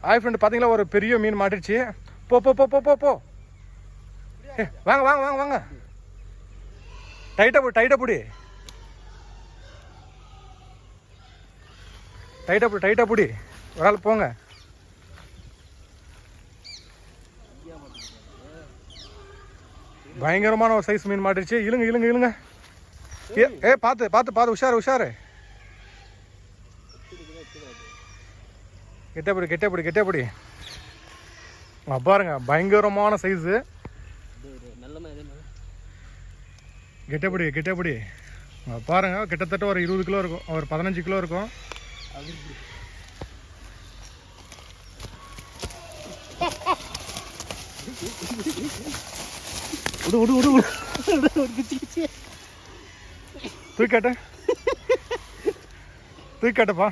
Hi friend, பார்த்தீங்களா ஒரு பெரிய மீன் மாட்டிடுச்சு. போ போ போ போ போ போ வாங்க வாங்க வாங்க வாங்க. டைட்டாக பிடி, டைட்டாக பிடி, டைட்டாக பிடி, டைட்டாக பிடி. ஒரு ஆள் போங்க. பயங்கரமான ஒரு சைஸ் மீன் மாட்டிடுச்சு. இழுங்க இழுங்க இழுங்க. பார்த்து பார்த்து பார்த்து, உஷாரு உஷாரு. கெட்டப்படி கெட்டப்படி கெட்டப்படி. பாருங்க பயங்கரமான சைஸு. கெட்டப்படி கெட்டப்படி பாருங்க. கிட்டத்தட்ட ஒரு 20 கிலோ இருக்கும், ஒரு 15 கிலோ இருக்கும். தூக்காட்ட தூக்காட்டப்பா.